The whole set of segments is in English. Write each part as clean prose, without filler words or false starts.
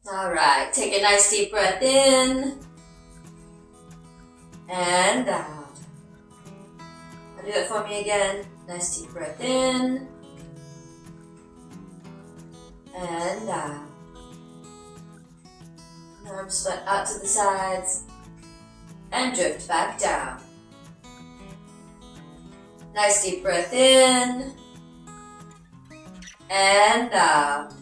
Alright, take a nice deep breath in and out. Do it for me again. Nice deep breath in and out. Arms sweat out to the sides and drift back down. Nice deep breath in and out.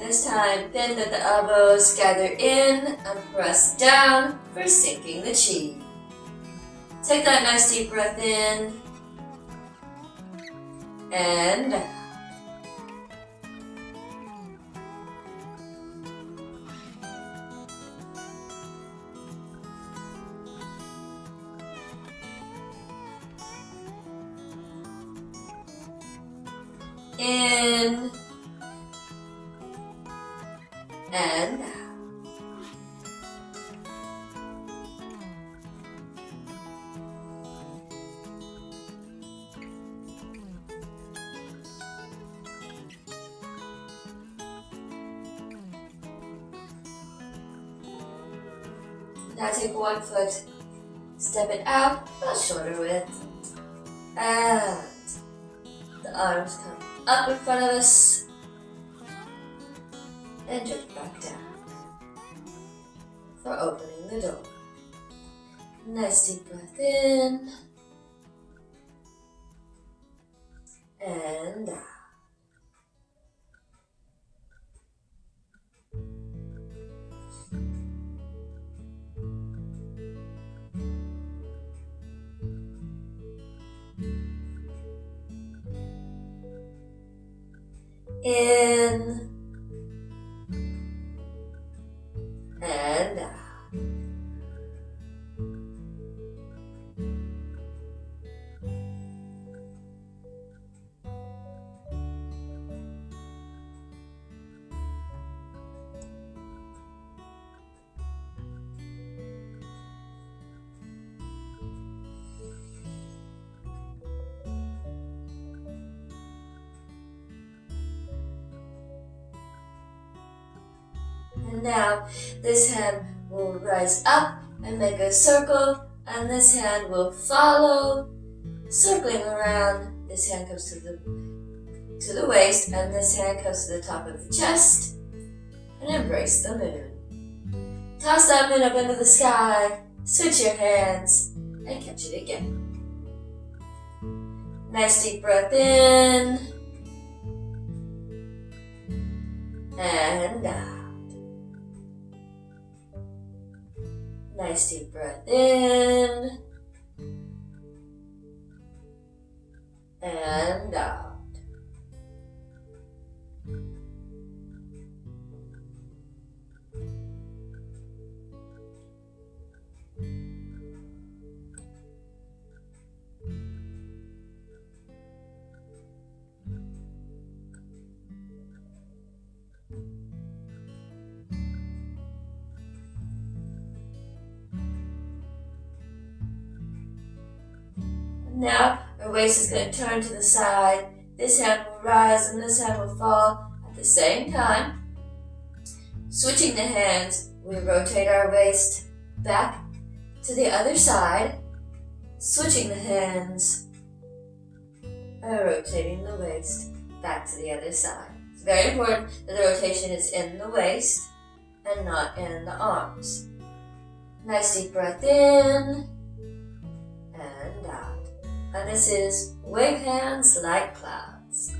This time, bend at the elbows, gather in, and press down for sinking the chi. Take that nice deep breath in, and out. In, and out. Now take one foot, step it out about shoulder width, and the arms come up in front of us and drift back down for opening the door. Nice deep breath in and out. In and out. And now this hand will rise up and make a circle, and this hand will follow, circling around. This hand comes to the waist, and this hand comes to the top of the chest, and embrace the moon. Toss that moon up into the sky, switch your hands, and catch it again. Nice deep breath in and out. Nice deep breath in and out. Now our waist is going to turn to the side. This hand will rise and this hand will fall at the same time. Switching the hands, we rotate our waist back to the other side. Switching the hands and rotating the waist back to the other side. It's very important that the rotation is in the waist and not in the arms. Nice deep breath in and out. And this is wave hands like clouds.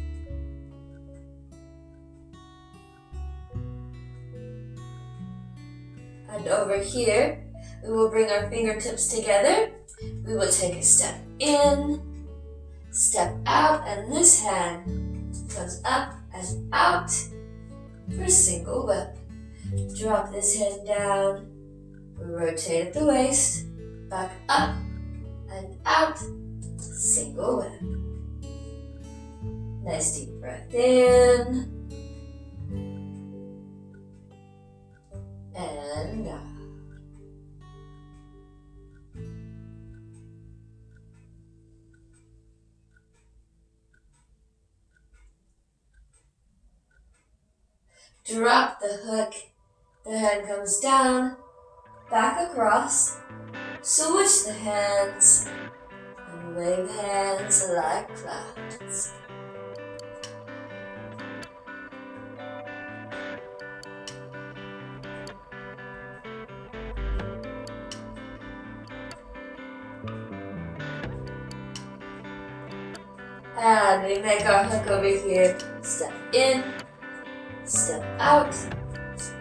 And over here, we will bring our fingertips together. We will take a step in, step out, and this hand comes up and out for a single whip. Drop this hand down. Rotate at the waist. Back up and out. Single whip. Nice deep breath in. And out. Drop the hook. The hand comes down, back across. Switch the hands and wave hands like clouds. And we make our hook over here. Step in, step out,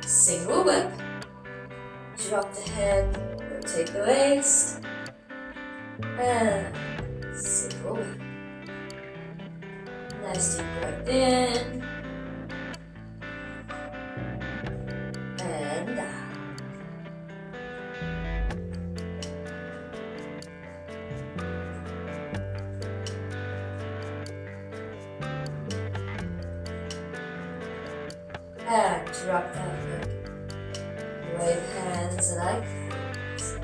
single whip. Drop the hand, rotate the waist, and single whip. Nice deep breath in, and out. And drop that hook. Wave hands like clouds.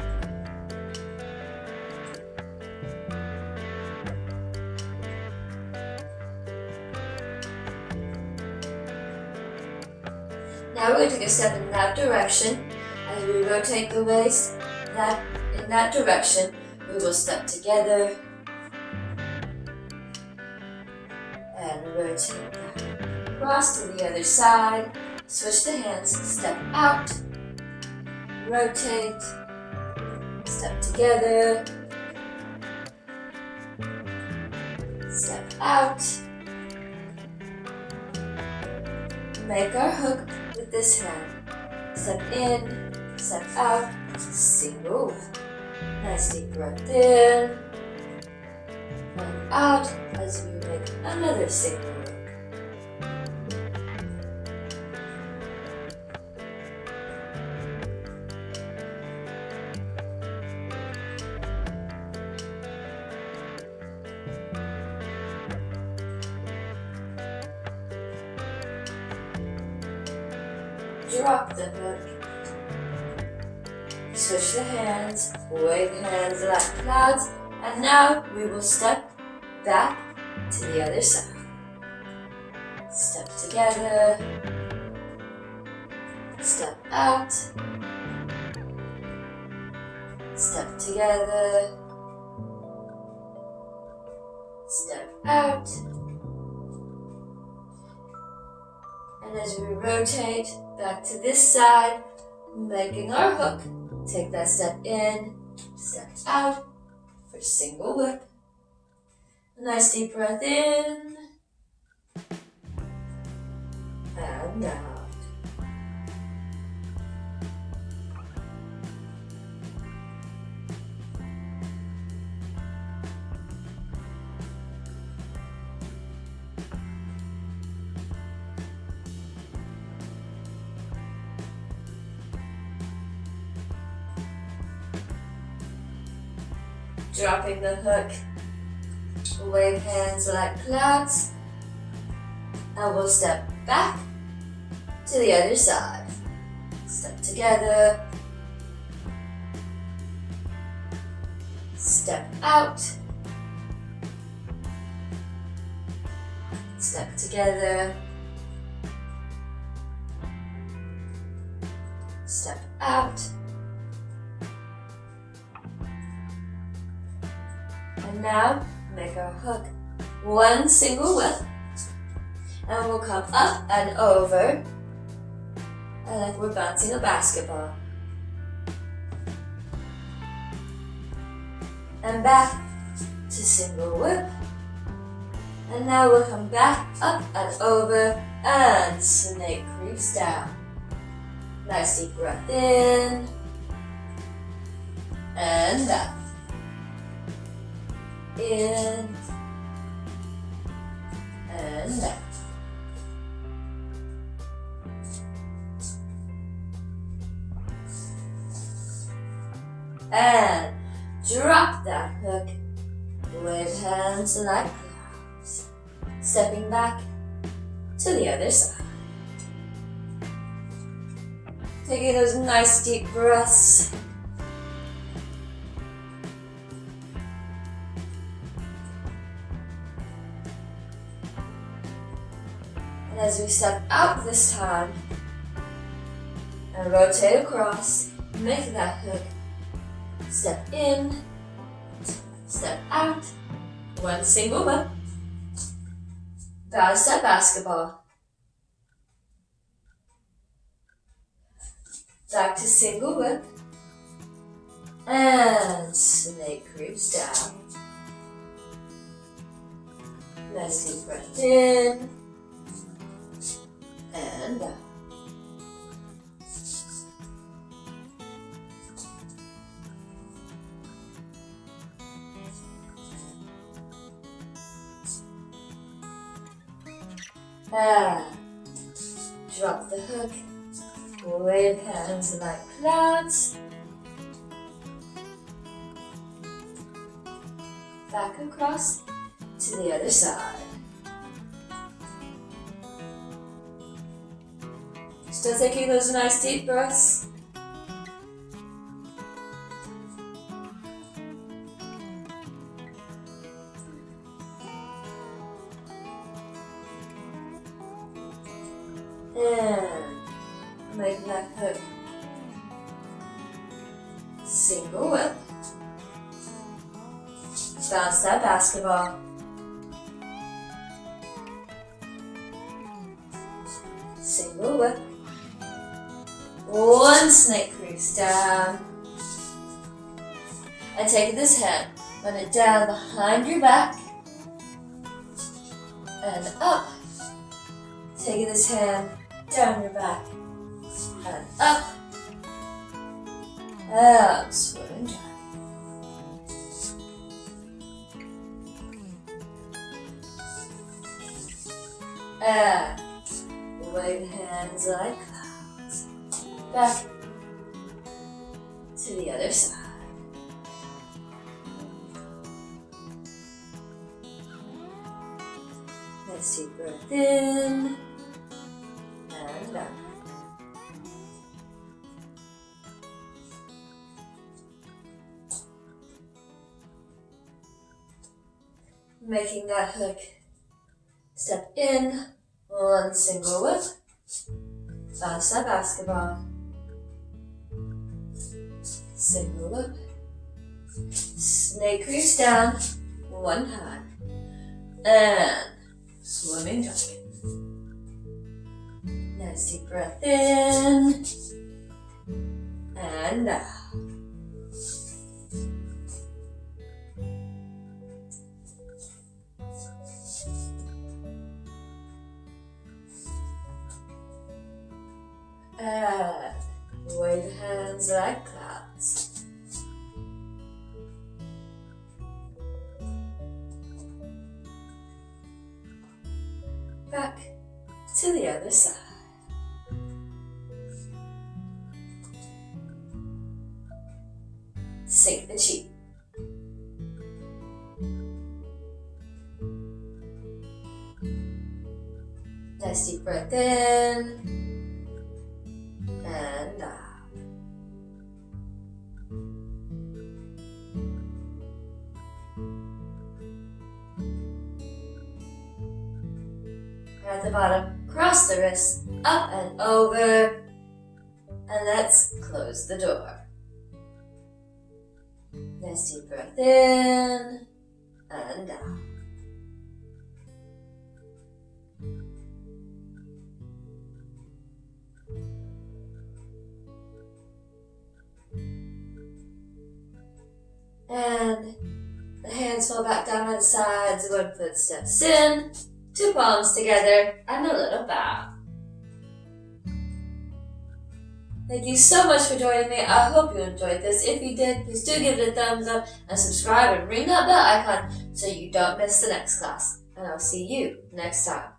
Now we're going to take a step in that direction. As we rotate the waist in that direction, we will step together and rotate back. Cross to the other side. Switch the hands. Step out. Rotate. Step together. Step out. Make our hook with this hand. Step in, step out, single whip. Nice deep breath in and out as we make another single whip. Drop the hook. Switch the hands, wave hands like clouds, and now we will step back to the other side. Step together, step out, step together, step out, and as we rotate back to this side, making our hook, take that step in, step out for single whip. Nice deep breath in and out. Dropping the hook, wave hands like clouds, and we'll step back to the other side. Step together, step out, step together, step out, and now make our hook one single whip, and we'll come up and over, and like we're bouncing a basketball. And back to single whip. And now we'll come back up and over, and snake creeps down. Nice deep breath in, and out. In, and out. and drop that hook. Wave hands like clouds. Stepping back to the other side. Taking those nice deep breaths. And as we step out this time, and rotate across, make that hook. Step in, step out, one single whip. Bow step basketball. Back to single whip. And snake creeps down. Nice deep breath in. And out. Drop the hook, wave hands like clouds, back across to the other side. Still taking those nice deep breaths. And make that hook. Single whip. Bounce that basketball. Single whip. One snake crease down. And take this hand, run it down behind your back. And up. Taking this hand down your back and up, and swimming down. And wave hands like clouds. Back to the other side. Nice deep breath in. And out. Making that hook. Step in, one single whip. Bounce that basketball. Single whip. Snake crease down, one time. And swimming dragon. Nice deep breath in and out. And wave hands like clouds. Back to the other side. Sink the chi. Nice deep breath in and out. At the bottom, cross the wrists, up and over, and let's close the door. Nice deep breath in and out. And the hands fall back down by the sides, one foot steps in, two palms together, and a little bow. Thank you so much for joining me. I hope you enjoyed this. If you did, please do give it a thumbs up and subscribe and ring that bell icon so you don't miss the next class. And I'll see you next time.